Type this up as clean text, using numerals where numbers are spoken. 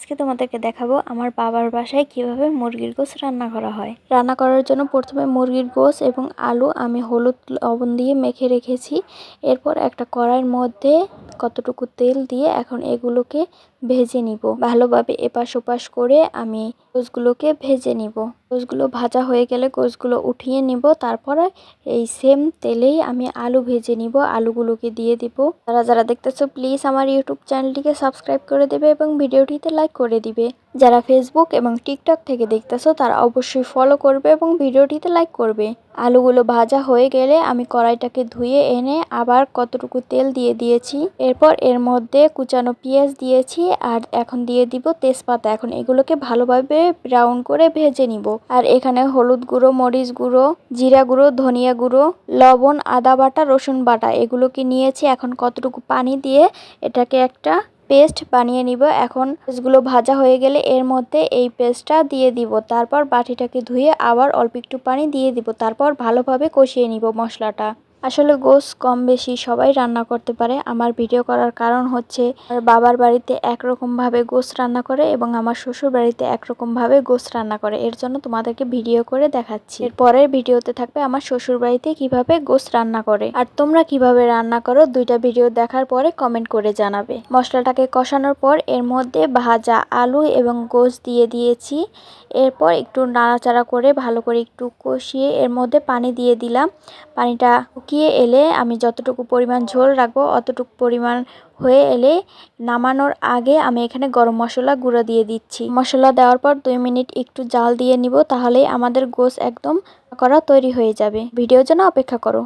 আজকে তোমাদেরকে দেখাবো আমার বাবার বাসায় কিভাবে মুরগির গোশ রান্না করা হয়। রান্না করার জন্য প্রথমে মুরগির গোশ এবং আলু আমি হলুদ লবণ দিয়ে মেখে রেখেছি। এরপর একটা কড়াইয়ের মধ্যে কতটুকু তেল দিয়ে এখন এগুলোকে ভেজে নিব। ভালোভাবে এপাশ ওপাশ করে আমি গোশগুলোকে ভেজে নিব। গোশগুলো ভাজা হয়ে গেলে গোশগুলো উঠিয়ে নিব। তারপরে এই সেম তেলেই আমি আলু ভেজে নিব। আলুগুলোকে দিয়ে দিব। যারা যারা দেখতেছো প্লিজ আমার ইউটিউব চ্যানেলটিকে সাবস্ক্রাইব করে দেবে এবং ভিডিওটিতে লাইক করে দিবে। যারা ফেসবুক এবং টিকটক থেকে দেখতেছো তারা অবশ্যই ফলো করবে এবং ভিডিওটিতে লাইক করবে। আলুগুলো ভাজা হয়ে গেলে আমি কড়াইটাকে ধুয়ে এনে আবার কতটুকু তেল দিয়ে দিয়েছি। এরপর এর মধ্যে কুচানো পেঁয়াজ দিয়েছি আর এখন দিয়ে দিব তেজপাতা। এখন এগুলোকে ভালোভাবে ব্রাউন করে ভেজে নিব। আর এখানে হলুদ গুঁড়ো, মরিচ গুঁড়ো, জিরা গুঁড়ো, ধনিয়া গুঁড়ো, লবণ, আদা বাটা, রসুন বাটা এগুলোকে নিয়েছি। এখন কতটুকু পানি দিয়ে এটাকে একটা পেস্ট বানিয়ে নিব। এখন পেস্টগুলো ভাজা হয়ে গেলে এর মধ্যে এই পেস্টটা দিয়ে দিব। তারপর বাটিটাকে ধুয়ে আবার অল্প একটু পানি দিয়ে দিব। তারপর ভালোভাবে কষিয়ে নিব মশলাটা। আসলে গোশ কম বেশি সবাই রান্না করতে পারে। আমার ভিডিও করার কারণ হচ্ছে আমার বাবার বাড়িতে একরকম ভাবে গোশ রান্না করে এবং আমার শ্বশুর বাড়িতে একরকম ভাবে গোশ রান্না করে। এর জন্য তোমাদেরকে ভিডিও করে দেখাচ্ছি। এর পরের ভিডিওতে থাকবে আমার শ্বশুর বাড়িতে কিভাবে গোশ রান্না করে। আর তোমরা কিভাবে রান্না করো দুইটা ভিডিও দেখার পরে কমেন্ট করে জানাবে। মশলাটাকে কষানোর পর এর মধ্যে ভাজা আলু এবং গোশ দিয়ে দিয়েছি। এরপর একটু নাড়াচাড়া করে ভালো করে একটু কষিয়ে এর মধ্যে পানি দিয়ে দিলাম। পানিটা শুকিয়ে এলে আমি যতটুকু পরিমাণ ঝোল রাখবো অতটুকু পরিমাণ হয়ে এলে নামানোর আগে আমি এখানে গরম মশলা গুঁড়ো দিয়ে দিচ্ছি। মশলা দেওয়ার পর 2 মিনিট একটু জাল দিয়ে নিব। তাহলেই আমাদের গোশ একদম করা তৈরি হয়ে যাবে। ভিডিওর জন্য অপেক্ষা করো।